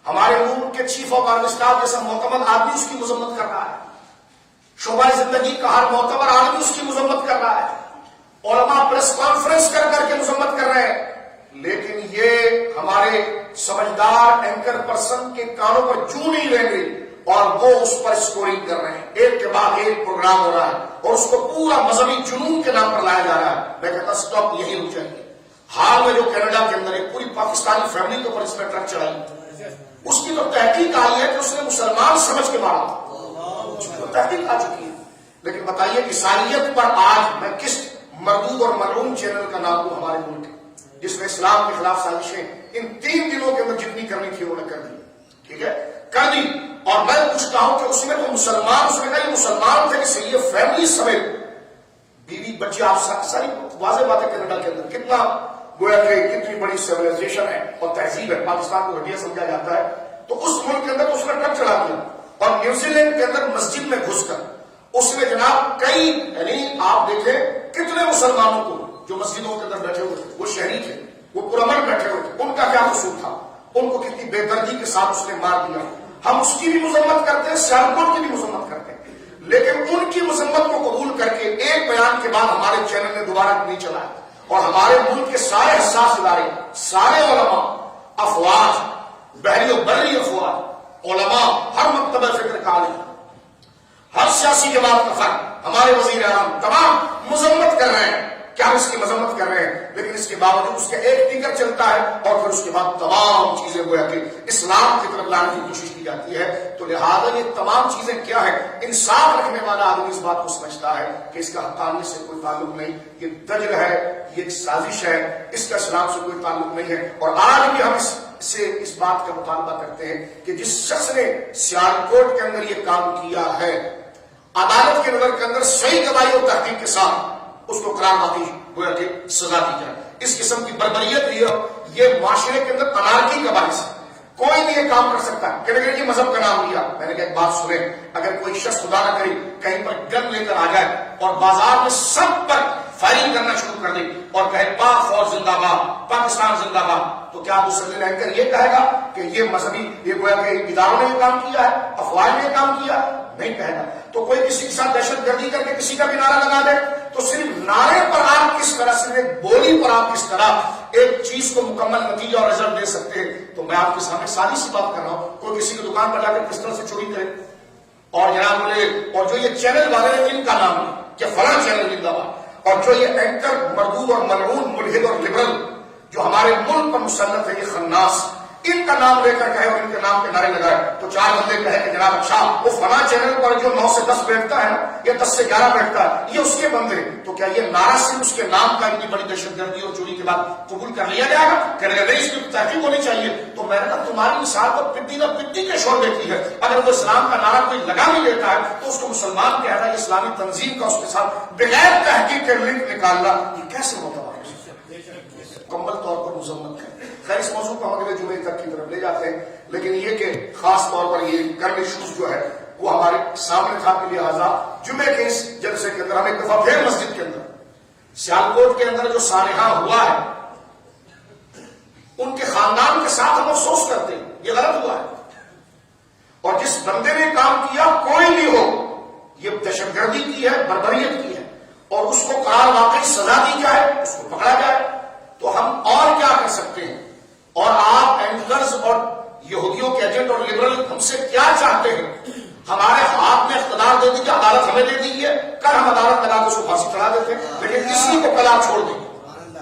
ہمارے ملک کے چیف آف آرمی اسٹاف جیسا معتمد آدمی اس کی مذمت کر رہا ہے. شعبہ زندگی کا ہر معتبر آدمی اس کی مذمت کر رہا ہے. علماء پریس کانفرنس کر کر کے مذمت کر رہے ہیں. لیکن یہ ہمارے سمجھدار اینکر پرسن کے کانوں پر جوں نہیں رہیں گے، اور وہ اس پر اسکورنگ کر رہے ہیں. ایک کے بعد ایک پروگرام ہو رہا ہے اور اس کو پورا مذہبی جنون کے نام پر لایا جا رہا ہے. میں کہتا اسٹاپ یہی رک جائیے. حال میں جو کینیڈا کے اندر ایک پوری پاکستانی فیملی کے اوپر اس میں ٹرک چڑھائی، اس کی تو تحقیق آئی ہے کہ اس نے مسلمان سمجھ کے مارا، تو تحقیق آ چکی ہے. لیکن بتائیے عیسائیت پر آج میں کس مردود اور ملعون چینل کا نام دوں ہمارے ملک کے، جس نے اسلام کے خلاف سازشیں ان 3 دنوں کے اندر جتنی کرنی تھی انہوں نے کر دی. ٹھیک ہے، کر دی. اور میں پوچھتا ہوں کہ اس میں تو مسلمان، اس نے کہا یہ مسلمان تھے، اس لیے فیملی سمیت بیوی بچے، آپ ساری واضح باتیں کینیڈا کے اندر کتنا گویا کہ کتنی بڑی سیویلائزیشن ہے اور تہذیب ہے. پاکستان کو گھٹیا سمجھا جاتا ہے، تو اس ملک کے اندر اس نے ٹرک چڑھا دیا. اور نیوزی لینڈ کے اندر مسجد میں گھس کر اس نے جناب کئی، یعنی آپ دیکھیں کتنے مسلمانوں کو جو مسجدوں کے اندر بیٹھے ہوئے تھے، وہ شہری تھے، وہ پرامن بیٹھے ہوئے تھے، ان کا کیا قصور تھا؟ ان کو کتنی بے دردی کے ساتھ اس نے مار دیا. ہم اس کی بھی مذمت کرتے ہیں، سیالکوٹ کی بھی مذمت کرتے ہیں، لیکن ان کی مذمت کو قبول کر کے ایک بیان کے بعد ہمارے چینل نے دوبارہ نہیں چلایا. اور ہمارے ملک کے سارے حساس ادارے، سارے علماء، افواج، بحری و بری افواج، علماء، ہر مکتبہ فکر کا عالم، ہر سیاسی جماعت کا فرد، ہمارے وزیر اعظم تمام مذمت کر رہے ہیں کہ ہم اس کی مذمت کر رہے ہیں. لیکن اس کے باوجود اس کا ایک ٹیکر چلتا ہے اور پھر اس کے بعد تمام چیزیں گویا کہ اسلام کی طرف لانے کی کوشش کی جاتی ہے. تو لہٰذا یہ تمام چیزیں کیا ہے؟ انصاف رکھنے والا آدمی اس بات کو سمجھتا ہے کہ اس کا حقانیت سے کوئی تعلق نہیں، یہ دجل ہے، یہ ایک سازش ہے، اس کا اسلام سے کوئی تعلق نہیں ہے. اور آج بھی ہم اس بات کا مطالبہ کرتے ہیں کہ جس شخص نے سیالکوٹ کے اندر یہ کام کیا ہے، عدالت کے نظر کے اندر صحیح گواہی اور تحقیق کے ساتھ اس کو قرار باقی گویا کہ سزا دی جائے. اس قسم کی بربریت یہ معاشرے کے اندر انارکی کا باعث ہے. کوئی نہیں یہ کام کر سکتا کہ یہ مذہب کا نام لیا. میں نے کہا ایک بات سنیں، اگر کوئی شخص خدا نہ کرے کہیں پر گن لے کر آ جائے اور بازار میں سب پر فائرنگ کرنا شروع کر دے اور کہے پاک فوج زندہ باد، پاکستان زندہ باد، تو کیا دوسرے رہ کر یہ کہے گا کہ یہ مذہبی، یہ گویا کہ اداروں نے یہ کام کیا ہے، افواج نے یہ کام کیا؟ نہیں کہے گا. تو کوئی کسی کے ساتھ دہشت گردی کر کے کسی کا بھی نعرہ لگا دے تو صرف نعرے پر آپ کس طرح، صرف ایک بولی پر آپ کس طرح ایک چیز کو مکمل نتیجہ اور رزلٹ دے سکتے ہیں. تو میں آپ کے سامنے سادی سی بات کر رہا ہوں، کوئی کسی کی دکان پر جا کر پستل سے چوری کرے اور جناب بولے، اور جو یہ چینل والے ہیں ان کا نام کہ فلاں چینل زندہ باد، اور جو یہ اینکر مردود اور ملعون ملحد اور لبرل جو ہمارے ملک پر مسلط ہے، یہ خناس، ان کا نام لے کر کہے اور ان کے نام کے نعرے لگائے تو 4 بندے کہے کہ جناب اچھا وہ فلاں چینل پر جو 9 سے 10 بیٹھتا ہے یا 10 سے 11 بیٹھتا ہے یہ اس کے بندے، تو کیا یہ نعرہ صرف اس کے نام کا اتنی بڑی دہشت گردی اور چوری کے بعد قبول کر لیا جائے گا؟ کہنے لگا نہیں، اس کی تحقیق ہونی چاہیے. تو میں نے کہا تمہاری مثال تو پٹی نہ پٹی کے شعبے کی ہے. اگر وہ اسلام کا نعرہ کوئی لگا نہیں لیتا ہے تو اس کو مسلمان کہہ رہا ہے اسلامی تنظیم کا اس کے ساتھ بغیر تحقیق کے لنک نکالنا یہ کیسے ہوتا ہے؟ مکمل طور پر مذمت ہے. خیر اس موضوع کو ہم اگلے جمعے تک کی طرف لے جاتے ہیں، لیکن یہ کہ خاص طور پر یہ کرنٹ ایشوز جو ہے وہ ہمارے سامنے تھا کہ لہٰذا جمعے کے اس جلسے کے اندر ہم ایک دفعہ پھر مسجد کے اندر سیالکوٹ کے اندر جو سانحہ ہوا ہے ان کے خاندان کے ساتھ ہم افسوس کرتے ہیں، یہ غلط ہوا ہے. اور جس بندے نے کام کیا کوئی بھی ہو، یہ دہشت گردی کی ہے، بربریت کی ہے، اور اس کو قرار واقعی سزا دی جائے، اس کو پکڑا جائے. تو ہم اور کیا کر سکتے ہیں؟ اور آپ اینکرز اور یہودیوں کے ایجنٹ اور لبرل ہم سے کیا چاہتے ہیں؟ ہمارے ہاتھ میں اقتدار دے دیجیے، عدالت ہمیں دے دیجیے، کل ہم عدالت لگا کے اس کو پھانسی چڑھا دیتے ہیں، لیکن اسی کو کل آپ چھوڑ دیں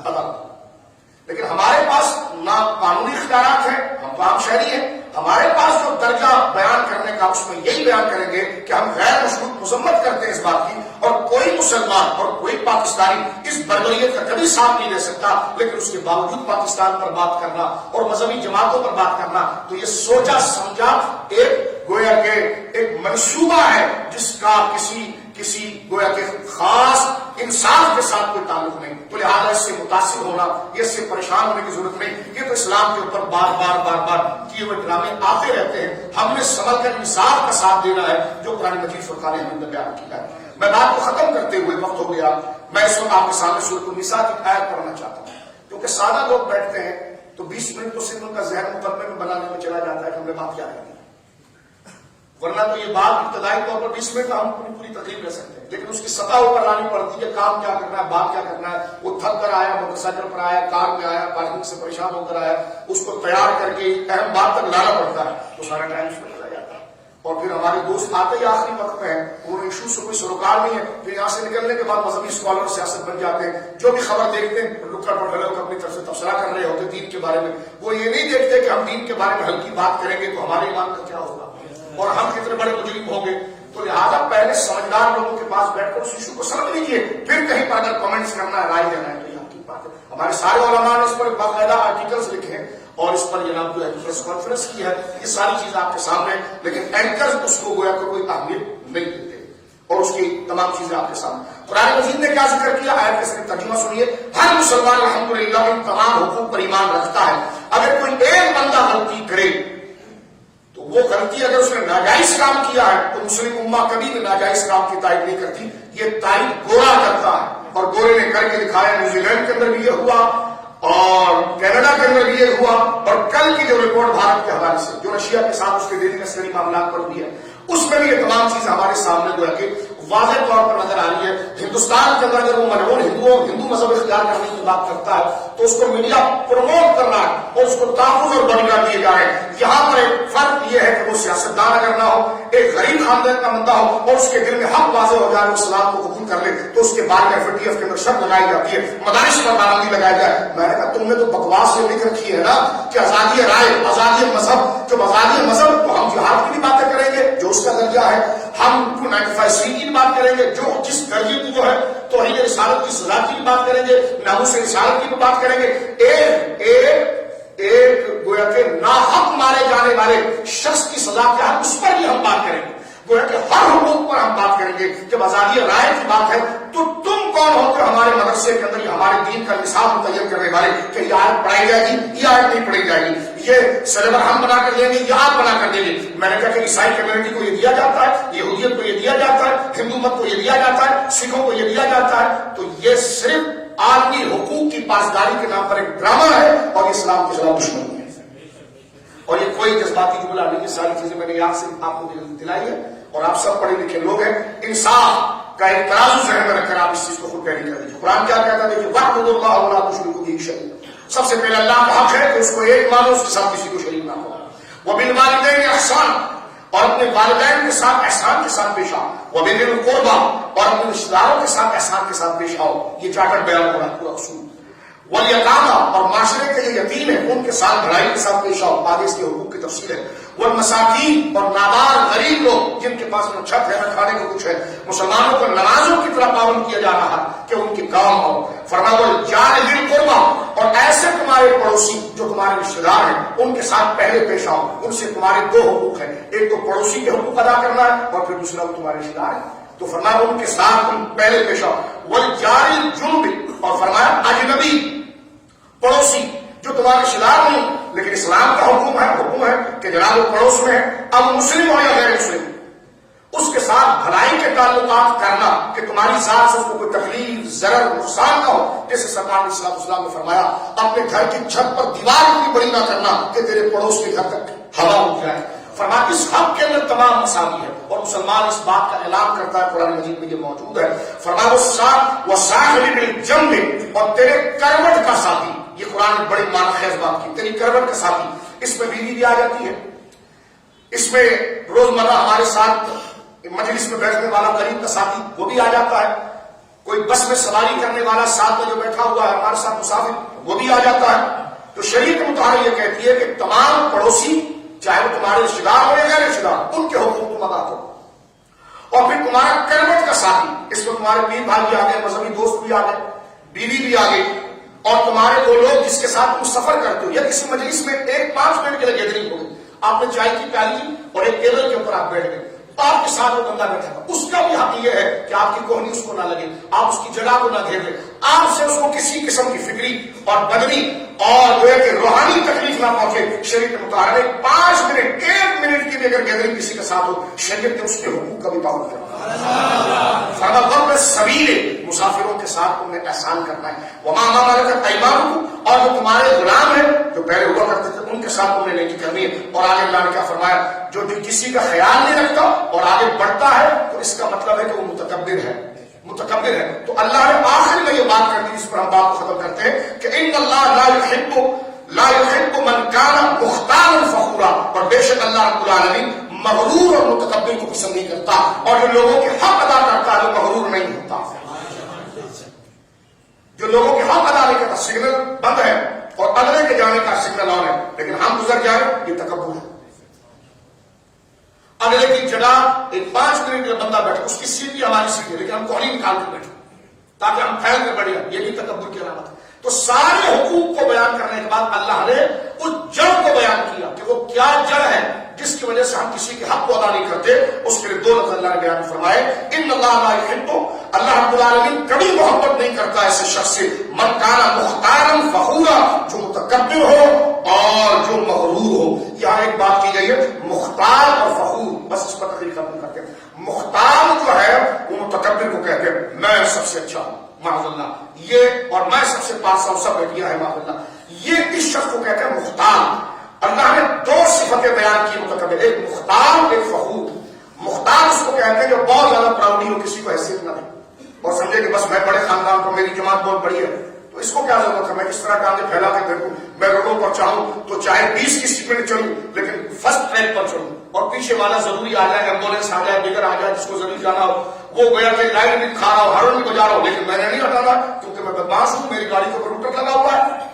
عدالت. لیکن ہمارے پاس نہ قانونی اختیارات ہیں، ہم تو عام شہری ہیں. ہمارے پاس جو درجہ بیان کرنے کا اس میں یہی بیان کریں گے کہ ہم غیر مشروط مذمت کرتے ہیں اس بات کی، اور کوئی مسلمان اور کوئی پاکستانی اس بربریت کا کبھی ساتھ نہیں دے سکتا، لیکن اس کے باوجود پاکستان پر بات کرنا اور مذہبی جماعتوں پر بات کرنا تو یہ سوچا سمجھا ایک گویا کہ ایک منصوبہ ہے جس کا کسی گویا کہ خاص انصاف کے ساتھ کوئی تعلق نہیں. تو لہٰذا اس سے متاثر ہونا، اس سے پریشان ہونے کی ضرورت نہیں. یہ تو اسلام کے اوپر بار بار کیے ہوئے ڈرامے آتے رہتے ہیں. ہم نے سمجھ کر انصاف کا ساتھ دینا ہے جو قرآن مجید فرقان حمید نے بیان کیا ہے. میں بات کو ختم کرتے ہوئے وقت ہو گیا، میں اس وقت آپ کے سامنے سورۃ النساء کی آیت پڑھنا چاہتا ہوں، کیونکہ سادہ لوگ بیٹھتے ہیں تو 20 منٹ تو صرف ان کا ذہن مقدمے میں بنانے میں چلا جاتا ہے کہ ہم نے بات کیا کرنی ہے، ورنہ تو یہ بات ابتدائی طور پر 20 منٹ ہم پوری تقریب لے سکتے ہیں، لیکن اس کی سطح اوپر لانی پڑتی ہے. کام کیا کرنا ہے، بات کیا کرنا ہے. وہ تھک کر آیا، موٹر سائیکل پر آیا، کار میں آیا، پارکنگ سے پریشان ہو کر آیا، اس کو تیار کر کے اہم بات تک لانا پڑتا ہے، تو سارا ٹائم اس میں چلا جاتا ہے. اور پھر ہمارے دوست آتے ہی آخری وقت میں ہیں، انہوں نے ایشو سے کوئی سروکار نہیں ہے، پھر یہاں سے نکلنے کے بعد مذہبی اسکالر سیاست بن جاتے ہیں. جو بھی خبر دیکھتے ہیں لکڑ پڑھ لوگ اپنی طرف سے تبصرہ کر رہے ہوتے دین کے بارے میں. وہ یہ نہیں دیکھتے کہ ہم دین کے بارے میں ہلکی بات کریں گے تو ہمارے ایمان کا کیا ہوگا اور ہم کتنے بڑے مجرم ہوں گے. تو لہٰذا پہلے سمجھدار لوگوں کے پاس بیٹھ کر اس ایشو کو سمجھ لیجیے، پھر کہیں پر اگر کمنٹس کرنا ہے، رائے دینا ہے تو یہ کی بات ہے. ہمارے سارے علماء نے اس پر باقاعدہ آرٹیکلز لکھے ہیں اور اس پر جناب جو ہے پریس کانفرنس کی ہے. یہ ساری چیزیں آپ کے سامنے ہیں، لیکن اینکرز اس کو گویا کہ کوئی اہمیت نہیں دیتے اور اس کی تمام چیزیں آپ کے سامنے. قرآن مجید نے کیا ذکر کیا، آیت کا صرف ترجمہ سنیے. ہر مسلمان الحمدللہ ان تمام حقوق پر ایمان رکھتا ہے. اگر کوئی ایک بندہ غلطی کرے تو وہ غلطی اگر اس نے ناجائز کام کیا ہے تو مسلم امہ کبھی بھی ناجائز کام کی تائید نہیں کرتی، یہ تائید گورا کرتا ہے. اور گورے نے کر کے دکھایا. نیوزی لینڈ کے اندر بھی یہ ہوا اور کینیڈا کے اندر بھی یہ ہوا، اور کل کی جو رپورٹ بھارت کے حوالے سے جو رشیا کے ساتھ اس کے دلی عسکری معاملات پر بھی ہے، اس میں بھی یہ تمام چیزیں ہمارے سامنے گویا کہ واضح طور پر نظر آ رہی ہے. ہندوستان کے اندر اگر وہ ملعون ہندو مذہب اختیار کرنے کی بات کرتا ہے تو اس کو میڈیا پروموٹ کر رہا ہے اور اس کو تحفظ اور بڑھا دیے جا رہے ہیں. یہاں پر ایک فرق یہ ہے کہ وہ سیاستدان اگر نہ ہو، ایک غریب خاندان کا بندہ ہو اور اس کے دل میں حق واضح ہو جائے، وہ اسلام کو قبول کر لے تو اس کے بعد FATF کے اندر شرط لگائی جاتی ہے، مدارس پر پابندی لگائی جائے. میں نے کہا تم نے تو بکواس یہ لکھ رکھی ہے نا کہ آزادی رائے، آزادی مذہب. جب آزادی مذہب تو ہم جہاد کی بھی باتیں کریں گے جو اس کا درجہ ہے، ہم 295C کی بات کریں گے جو جس درجے کی جو ہے توحید رسالت کی سزا کی بات کریں گے، ناموس رسالت کی بھی بات کریں گے. ایک گویا کہ ناحق مارے جانے والے شخص کی سزا کیا ہے اس پر بھی ہم بات کریں گے. گویا کہ ہر حقوق پر ہم بات کریں گے. جب آزادی رائے کی بات ہے تو تم کون ہوتے ہو ہمارے مدرسے کے اندر ہمارے دین کا نصاب متعین کرنے والے کہ یہ آیت پڑھائی جائے گی، یہ آیت نہیں پڑھی جائے گی، یہ سلیبس ہم بنا کر دیں گے، یہ آپ بنا کر دیں گے. میں نے کہا کہ عیسائی کمیونٹی کو یہ دیا جاتا ہے، یہودیت کو یہ دیا جاتا ہے، ہندو مت کو یہ دیا جاتا ہے، سکھوں کو یہ دیا جاتا ہے. تو یہ صرف عالمی حقوق کی پاسداری کے نام پر ایک ڈرامہ ہے اور اسلام کے خلاف دشمنی ہے. اور یہ کوئی جذباتی جملہ نہیں، یہ ساری چیزیں میں نے یہاں سے آپ کو دلائی ہے اور آپ سب پڑھے لکھے لوگ ہیں. انصاف کا ایک ترازو ذہن میں رکھ کر آپ اس چیز کو خود پیاری کر دیجیے. قرآن کیا کہتا ہے؟ دیکھیے وَاعْبُدُوا اللَّهَ وَلَا تُشْرِكُوا بِهِ شَيْئًا. سب سے پہلے اللہ کا حق ہے کہ اس کو ایک مانو، اس کے ساتھ کسی کو شریک نہ کرو. وَبِالْوَالِدَيْنِ إِحْسَانًا، اور اپنے والدین کے ساتھ احسان کے ساتھ پیش آؤ. وَبِذِي الْقُرْبَىٰ، اور اپنے رشتہ داروں کے ساتھ احسان کے ساتھ پیش آؤ. یہ چارٹر بیان ہو رہا ہے پورا اصول. وَالْيَتَامَىٰ، اور معاشرے کے جو یتیم ہیں ان کے ساتھ بھلائی کے ساتھ پیش آؤ. آگے اس کے حقوق کی تفصیل ہے. والمساکین، اور نادار غریب لوگ جن کے پاس نہ چھت ہے نہ کھانے کو کچھ ہے. مسلمانوں کو نمازوں کی طرح پابند کیا جا رہا ہے کہ ان کے کام آؤ. فرمایا والجار ذی القربیٰ، اور ایسے تمہارے پڑوسی جو تمہارے رشتے دار ہیں ان کے ساتھ پہلے پیش آؤ. ان سے تمہارے دو حقوق ہیں، ایک تو پڑوسی کے حقوق ادا کرنا ہے اور پھر دوسرا وہ تمہارے رشتے دار ہیں. تو فرمایا ان کے ساتھ تم پہلے پیش آؤ. والجار الجنب، اور فرمایا اجنبی پڑوسی جو تمہارے رشتے دار نہیں لیکن اسلام کا حکم ہے کہ جناب وہ پڑوس میں ہے، اب مسلم ہو یا غیر مسلم، اس کے ساتھ بھلائی کے تعلقات کرنا کہ تمہاری ذات سے اس کو کوئی تکلیف ضرر نقصان نہ ہو. جیسے سرکار نے صلی اللہ علیہ وسلم نے فرمایا اپنے گھر کی چھت پر دیوار بھی بڑی نہ کرنا کہ تیرے پڑوس کے گھر تک ہوا اٹھ جائے. فرمایا اس حق کے اندر تمام مساوی ہے اور مسلمان اس بات کا اعلان کرتا ہے، قرآن مجید میں یہ موجود ہے. فرمایا وہ صاحب بالجنب، اور تیرے کروٹ کا ساتھی. یہ قرآن بڑی معنی خیز بات کی، تیری کروٹ کا ساتھی. اس میں بیوی بھی آ جاتی ہے، اس میں روزمرہ ہمارے ساتھ مجلس میں بیٹھنے والا قریب کا ساتھی وہ بھی آ جاتا ہے. کوئی بس میں سواری کرنے والا ساتھ میں جو بیٹھا ہوا ہے ہمارے ساتھ مسافر وہ بھی آ جاتا ہے. تو شریعت مطالعہ یہ کہتی ہے کہ تمام پڑوسی چاہے وہ تمہارے رشتے دار ہو یا غیر رشتے دار ان کے حقوق تم ادا کرو. اور پھر تمہارا کربت کا ساتھی، اس میں تمہارے پیر بھائی بھی آ گئے، مذہبی دوست بھی آ گئے، بیوی بھی آ گئی، اور تمہارے وہ لوگ جس کے ساتھ تم سفر کرتے ہو، یا کسی مجلس میں ایک 5 منٹ کے لیے گیدرنگ ہو گئی، آپ نے چائے کی پیالی لی اور ایک ٹیبل کے اوپر آپ بیٹھ گئے، آپ کے ساتھ وہ بندہ بیٹھا تھا، اس کا بھی حق یہ ہے کہ آپ کی کوہنی اس کو نہ لگے، آپ اس کی جگہ کو نہ گھیر لیں، آپ سے اس کو کسی قسم کی فکری اور بدنی اور جو ہے کہ روحانی تکلیف نہ پہنچے۔ شریعت مطالعہ 5 منٹ 1 منٹ کی بھی اگر گیدرنگ کسی کے ساتھ ہو، شریعت نے اس کے حقوق کا بھی پابند کرنا ہے۔ سبیل مسافروں کے ساتھ تم نے احسان کرنا ہے، وما ما ملکت ایمانکم، اور جو تمہارے غلام ہیں جو پہلے ہوا کرتے تھے ان کے ساتھ تم نے نیکی کرنی ہے۔ اور آگے اللہ نے کیا فرمایا، جو کسی کا خیال نہیں رکھتا اور آگے بڑھتا ہے تو اس کا مطلب ہے کہ وہ متکبر ہے، متکبر ہے۔ تو اللہ نے آخر میں یہ بات کر دی، جس پر ہم بات کو ختم کرتے ہیں کہ ان اللہ لا يحب من كان مختالا فخورا، اور بے شک اللہ رب العالمین مغرور اور متکبر کو پسند نہیں کرتا، اور جو لوگوں کے حق ادا کرتا ہے وہ مغرور نہیں ہوتا۔ جو لوگوں کے حق ادا نہیں کرتا، سگنل بند ہے اور اگلے کے جانے کا سگنل آن ہے، لیکن ہم گزر جائیں یہ تکبر ہے۔ اگلے کی جگہ ایک 5 منٹ کے بندہ بیٹھا، اس کی سیٹ بھی ہماری سیٹ ہے لیکن ہم کوہنی نکال کے بیٹھے تاکہ ہم پھیل کر بڑھیں، یہ بھی تکبر کی علامت ہے۔ تو سارے حقوق کو بیان کرنے کے بعد اللہ نے اس جڑ کو بیان کیا کہ وہ کیا جڑ ہے جس کی وجہ سے ہم کسی کے حق کو ادا نہیں کرتے، اس کے لیے 2 لفظ اللہ نے بیان فرمائے، ان اللہ لا يحب، اللہ رب العالمین کبھی محبت نہیں کرتا ایسے شخص سے، من کان مختالا فخورا، جو متکبر ہو اور جو مغرور ہو۔ یہاں ایک بات کی گئی ہے، مختار اور فخور، بس اس پر تقریر ختم کرتے ہیں۔ مختار جو ہے وہ متکبر کو کہتے ہیں، میں سب سے اچھا ہوں معاذ اللہ، یہ اور میں سب سے پاس ہوں، سب بیٹیاں ہیں معاذ اللہ، یہ اس شخص کو کہتے ہیں مختار۔ اللہ نے 2 صفتیں بیان کی متکبر، ایک مختار ایک فخور۔ مختار اس کو کہتے ہیں جو بہت زیادہ پراؤڈی ہو، کسی کو حیثیت نہ دے اور سمجھے کہ بس میں بڑے خاندان کو، میری جماعت بہت بڑی ہے تو اس کو کیا ضرورت ہے، میں کس طرح کاندھے پھیلا کے دیکھوں، میں روڈوں پر چاہوں تو چاہے 20 کی سپیڈ میں چلوں لیکن فرسٹ ٹریک پر چلوں، اور پیچھے والا ضروری آ جائے، ایمبولینس آ جائے، دیگر آ جائے، جس کو ضروری جانا ہو وہ گویا کہ لائٹ بھی کھا رہا ہو، ہارن بھی بجا رہا ہو، لیکن میں نے نہیں ہٹانا کیونکہ میں بدماش ہوں، میری گاڑی کے اوپر روٹر لگا ہوا ہے،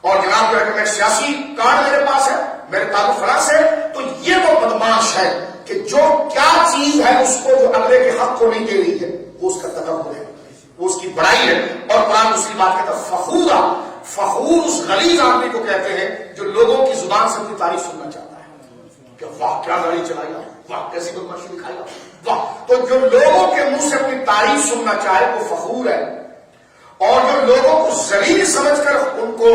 اور جناب جو ہے کہ میں سیاسی کارڈ میرے پاس ہے، میرے تعلق فلاں سے، تو یہ وہ بدماش ہے کہ جو کیا چیز ہے اس کو جو اگلے کے حق کو نہیں دے رہی ہے وہ اس کا تکبر ہے، وہ اس کی بڑائی ہے۔ اور قرآن دوسری بات کہتا ہے فخورا، فخور اس غلیظ آدمی کو کہتے ہیں جو لوگوں کی زبان سے اپنی تعریف سننا چاہتا ہے کہ واہ کیا گاڑی چلائی گا، واہ کیسی بدماشی دکھائے گا، واہ۔ تو جو لوگوں کے منہ سے اپنی تعریف سننا چاہے وہ فخور ہے، اور جو لوگوں کو ذلیل سمجھ کر ان کو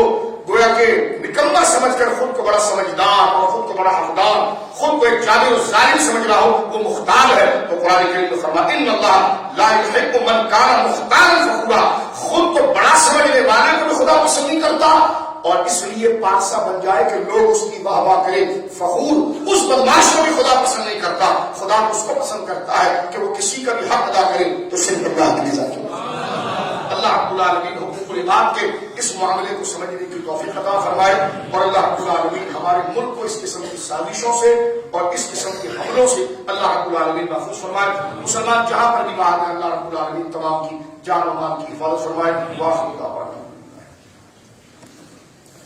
گویا کہ نکما سمجھ کر خود کو بڑا سمجھدار اور خود کو بڑا حقدار، خود کو ایک جابر و ظالم سمجھ رہا ہو، وہ مختال ہے۔ تو قرآن کریم میں فرماتا ہے ان اللہ لا يحب من كان مختالا فخورا، خود کو بڑا سمجھنے والے کو بھی خدا پسند نہیں کرتا، اور اس لیے پارسا بن جائے کہ لوگ اس کی واہ واہ کریں، فخور اس بدماش کو بھی خدا پسند نہیں کرتا، خدا اس کو پسند کرتا ہے کہ وہ کسی کا بھی حق ادا کرے تو صرف اللہ کے لیے ذات۔ اللہ رب العالمین حقوق العباد کے اس معاملے کو سمجھنے کی توفیق عطا فرمائے، اور اللہ رب العالمین ہمارے ملک کو اس قسم کی سازشوں سے اور اس قسم کے حملوں سے اللہ رب العالمین محفوظ فرمائے۔ مسلمان جہاں پر بھی باہر ہیں اللہ رب العالمین تمام کی جان و مال کی حفاظت فرمائے۔ واخر دعوانا